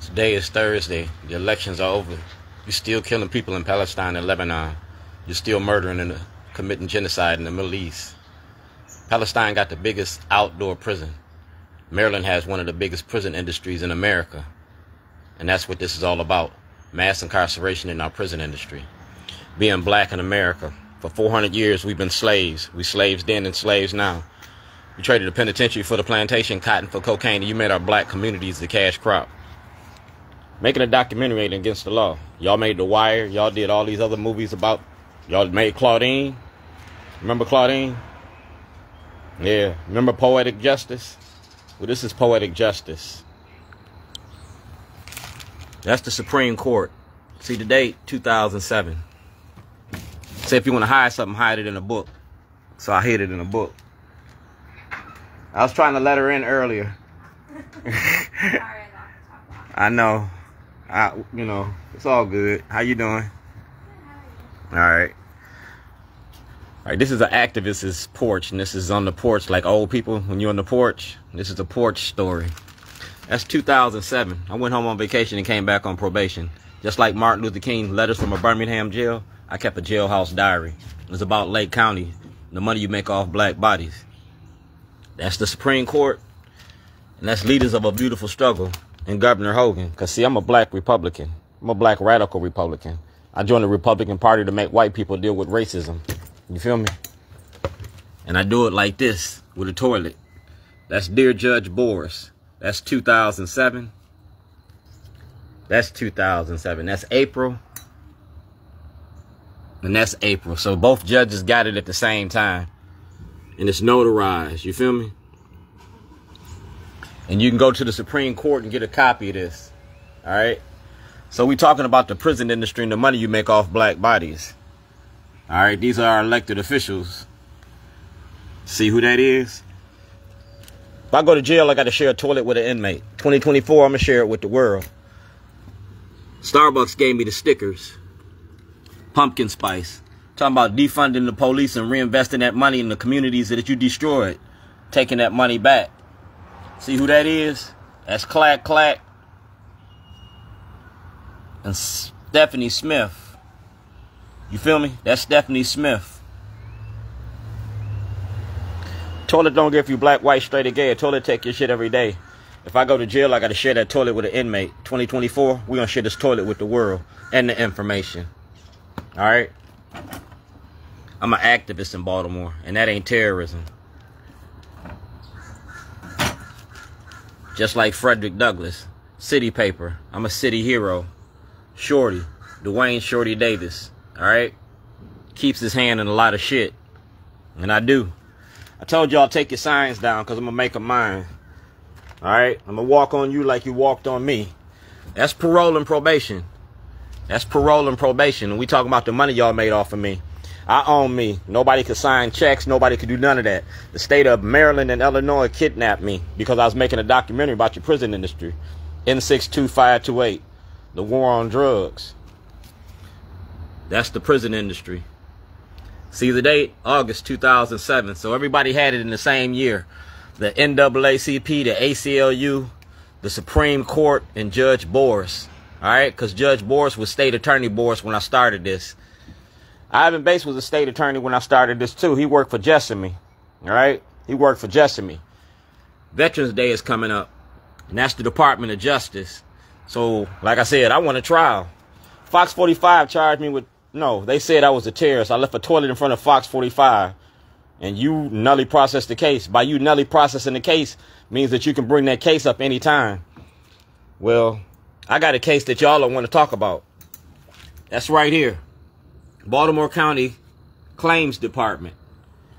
Today is Thursday. The elections are over. You're still killing people in Palestine and Lebanon. You're still murdering and committing genocide in the Middle East. Palestine got the biggest outdoor prison. Maryland has one of the biggest prison industries in America. And that's what this is all about. Mass incarceration in our prison industry. Being black in America. For 400 years, we've been slaves. We slaves then and slaves now. We traded the penitentiary for the plantation, cotton for cocaine, and you made our black communities the cash crop. Making a documentary ain't against the law. Y'all made The Wire. Y'all did all these other movies about... Y'all made Claudine. Remember Claudine? Yeah. Remember Poetic Justice? Well, this is Poetic Justice. That's the Supreme Court. See the date? 2007. Say if you want to hide something, hide it in a book. So I hid it in a book. I was trying to let her in earlier. I know. You know, it's all good. How you doing? All right. All right, this is an activist's porch, and this is on the porch like old people when you're on the porch. This is a porch story. That's 2007. I went home on vacation and came back on probation. Just like Martin Luther King, letters from a Birmingham jail, I kept a jailhouse diary. It was about Lake County, the money you make off black bodies. That's the Supreme Court, and that's leaders of a beautiful struggle. And Governor Hogan, because see, I'm a black Republican. I'm a black radical Republican. I joined the Republican Party to make white people deal with racism. You feel me? And I do it like this, with a toilet. That's Dear Judge Booras. That's 2007. That's 2007. That's April. And that's April. So both judges got it at the same time. And it's notarized. You feel me? And you can go to the Supreme Court and get a copy of this. All right? So we're talking about the prison industry and the money you make off black bodies. All right? These are our elected officials. See who that is? If I go to jail, I got to share a toilet with an inmate. 2024, I'm going to share it with the world. Starbucks gave me the stickers. Pumpkin spice. Talking about defunding the police and reinvesting that money in the communities that you destroyed. Taking that money back. See who that is? That's Clack Clack and Stephanie Smith. You feel me? That's Stephanie Smith. Toilet don't give you black, white, straight, or gay. A toilet take your shit every day. If I go to jail, I got to share that toilet with an inmate. 2024, we're going to share this toilet with the world and the information. All right? I'm an activist in Baltimore, and that ain't terrorism. Just like Frederick Douglass, city paper. I'm a city hero. Shorty, Dwayne Shorty Davis. All right? Keeps his hand in a lot of shit. And I do. I told y'all take your signs down because I'm going to make them mine. All right? I'm going to walk on you like you walked on me. That's parole and probation. That's parole and probation. And we talking about the money y'all made off of me. I own me. Nobody could sign checks. Nobody could do none of that. The state of Maryland and Illinois kidnapped me because I was making a documentary about your prison industry. N62528. The war on drugs. That's the prison industry. See the date? August 2007. So everybody had it in the same year. The NAACP, the ACLU, the Supreme Court, and Judge Booras. All right? Because Judge Booras was State Attorney Booras when I started this. Ivan Bates was a state attorney when I started this too. He worked for Jessamy. All right? He worked for Jessamy. Veterans Day is coming up. And that's the Department of Justice. So, like I said, I want a trial. Fox 45 charged me with... No, they said I was a terrorist. I left a toilet in front of Fox 45. And you nully processed the case. By you nully processing the case means that you can bring that case up anytime. Well, I got a case that y'all don't want to talk about. That's right here. Baltimore County Claims Department.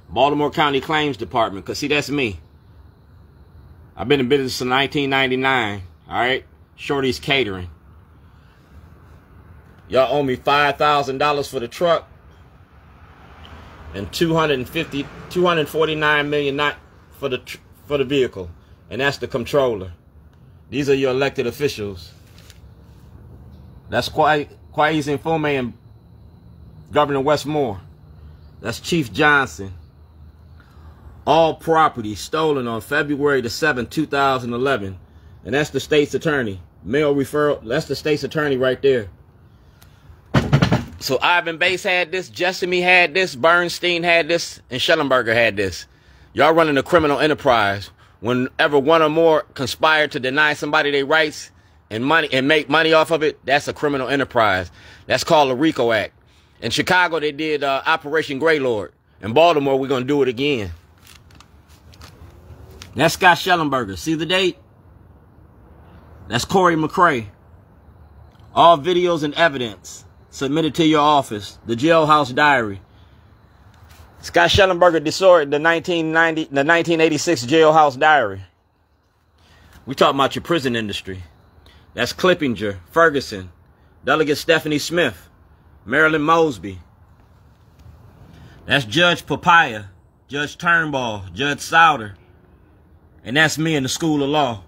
Baltimore County Claims Department. Because, see, that's me. I've been in business since 1999. All right? Shorty's Catering. Y'all owe me $5,000 for the truck. And $249 million for the vehicle. And that's the comptroller. These are your elected officials. That's Kwesi Mfume and Governor Westmore. That's Chief Johnson. All property stolen on February the 7th, 2011. And that's the state's attorney. Mail referral. That's the state's attorney right there. So Ivan Bates had this, Jessamy had this, Bernstein had this, and Shellenberger had this. Y'all running a criminal enterprise. Whenever one or more conspire to deny somebody their rights and money and make money off of it, that's a criminal enterprise. That's called a RICO Act. In Chicago, they did Operation Greylord. In Baltimore, we're going to do it again. That's Scott Shellenberger. See the date? That's Corey McCrae. All videos and evidence submitted to your office. The Jailhouse Diary. Scott Shellenberger disordered the 1986 Jailhouse Diary. We talking about your prison industry. That's Clippinger, Ferguson, Delegate Stephanie Smith, Marilyn Mosby. That's Judge Papaya, Judge Turnbull, Judge Souder. And that's me in the School of Law,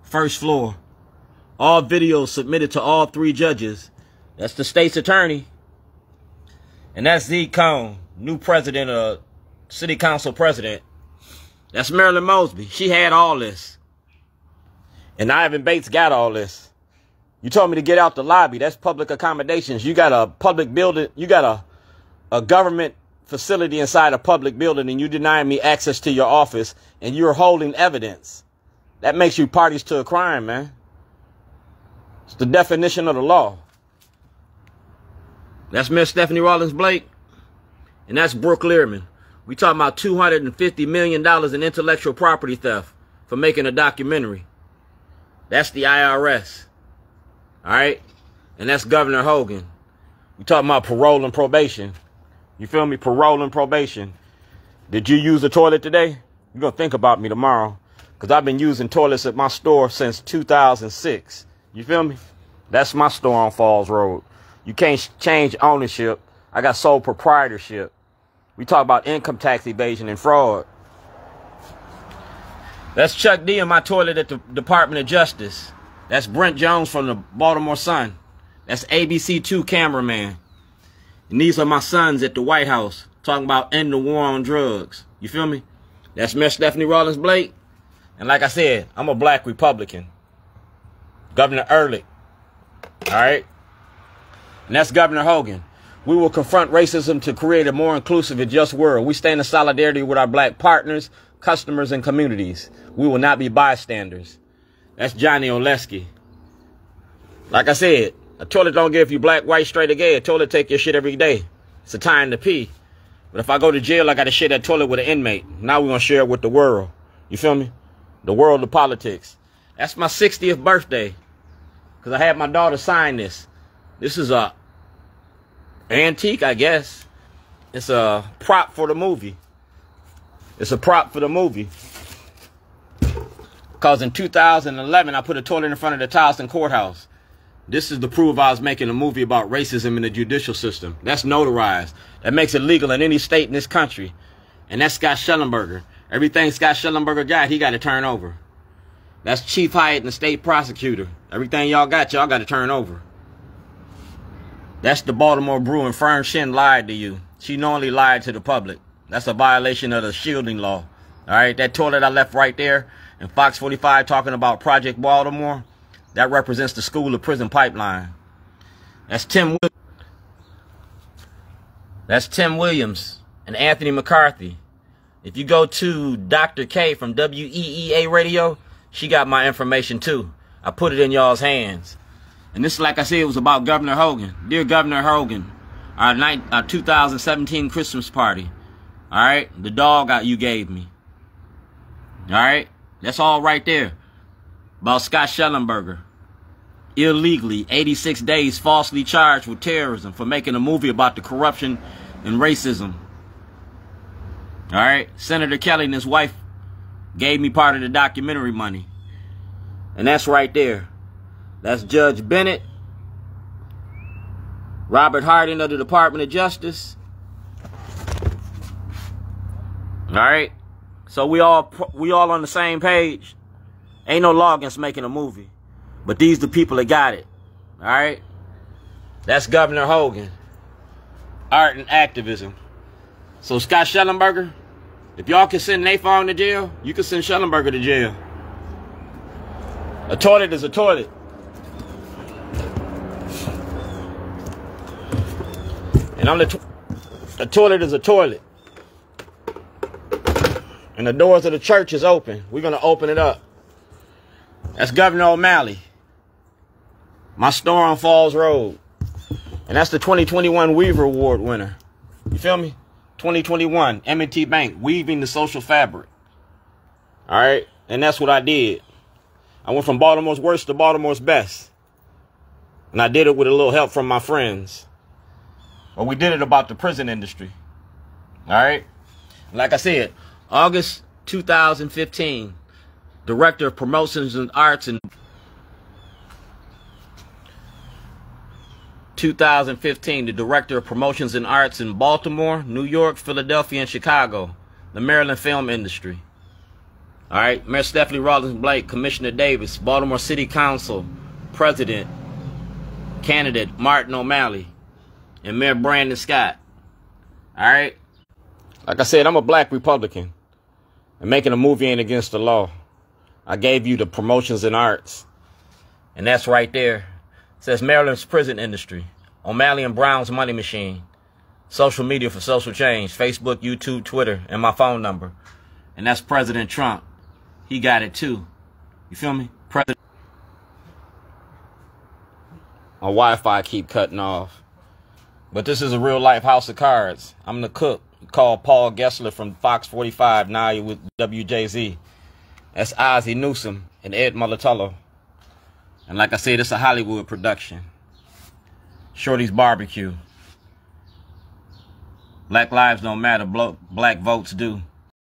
first floor. All videos submitted to all 3 judges. That's the state's attorney. And that's Zeke Cone, new president, city council president. That's Marilyn Mosby. She had all this. And Ivan Bates got all this. You told me to get out the lobby. That's public accommodations. You got a public building. You got a government facility inside a public building, and you denying me access to your office, and you're holding evidence. That makes you parties to a crime, man. It's the definition of the law. That's Miss Stephanie Rawlins Blake, and that's Brooke Lierman. We talking about $250 million in intellectual property theft for making a documentary. That's the IRS. All right? And that's Governor Hogan. We talking about parole and probation. You feel me? Parole and probation. Did you use the toilet today? You're going to think about me tomorrow. Because I've been using toilets at my store since 2006. You feel me? That's my store on Falls Road. You can't change ownership. I got sole proprietorship. We talk about income tax evasion and fraud. That's Chuck D in my toilet at the Department of Justice. That's Brent Jones from the Baltimore Sun. That's ABC2 cameraman. And these are my sons at the White House talking about ending the war on drugs. You feel me? That's Miss Stephanie Rawlins Blake. And like I said, I'm a black Republican. Governor Ehrlich. All right? And that's Governor Hogan. We will confront racism to create a more inclusive and just world. We stand in solidarity with our black partners, customers, and communities. We will not be bystanders. That's Johnny Oleski. Like I said, a toilet don't give you black, white, straight, or gay. A toilet take your shit every day. It's a time to pee. But if I go to jail, I got to share that toilet with an inmate. Now we're going to share it with the world. You feel me? The world of politics. That's my 60th birthday. Because I had my daughter sign this. This is a antique, I guess. It's a prop for the movie. It's a prop for the movie. Because in 2011, I put a toilet in front of the Towson courthouse. This is to prove I was making a movie about racism in the judicial system. That's notarized. That makes it legal in any state in this country. And that's Scott Shellenberger. Everything Scott Shellenberger got, he got to turn over. That's Chief Hyatt and the state prosecutor. Everything y'all got to turn over. That's the Baltimore Brew, and Fern Shin lied to you. She knowingly lied to the public. That's a violation of the shielding law. All right, that toilet I left right there in Fox 45 talking about Project Baltimore, that represents the school of prison pipeline. That's Tim Williams and Anthony McCarthy. If you go to Dr. K from WEEA Radio, she got my information too. I put it in y'all's hands. And this, like I said, was about Governor Hogan. Dear Governor Hogan, our 2017 Christmas party. All right, the dog you gave me. All right, that's all right there. About Scott Shellenberger. Illegally, 86 days falsely charged with terrorism for making a movie about the corruption and racism. All right, Senator Kelly and his wife gave me part of the documentary money. And that's right there. That's Judge Bennett, Robert Hardin of the Department of Justice. All right, so we all on the same page. Ain't no law against making a movie, but these the people that got it. All right, that's Governor Hogan. Art and activism. So Scott Shellenberger, if y'all can send Nathan to jail, you can send Shellenberger to jail. A toilet is a toilet. And the toilet is a toilet. And the doors of the church is open. We're going to open it up. That's Gov.O'Malley. My store on Falls Road. And that's the 2021 Weaver Award winner. You feel me? 2021, M&T Bank, weaving the social fabric. All right? And that's what I did. I went from Baltimore's worst to Baltimore's best. And I did it with a little help from my friends. But we did it about the prison industry. All right? Like I said, August 2015, Director of Promotions and Arts in 2015, the Director of Promotions and Arts in Baltimore, New York, Philadelphia, and Chicago, the Maryland film industry. All right, Mayor Stephanie Rawlins Blake, Commissioner Davis, Baltimore City Council, President, candidate Martin O'Malley, and Mayor Brandon Scott. All right, like I said, I'm a black Republican, and making a movie ain't against the law. I gave you the promotions and arts, and that's right there. It says Maryland's prison industry, O'Malley and Brown's money machine, social media for social change, Facebook, YouTube, Twitter, and my phone number. And that's President Trump. He got it too. You feel me? President. My Wi-Fi keep cutting off. But this is a real life house of cards. I'm the cook. Call Paul Gessler from Fox 45, now you with WJZ. That's Ozzie Newsome and Ed Mulatolo. And like I said, it's a Hollywood production. Shorty's Barbecue. Black lives don't matter, black votes do.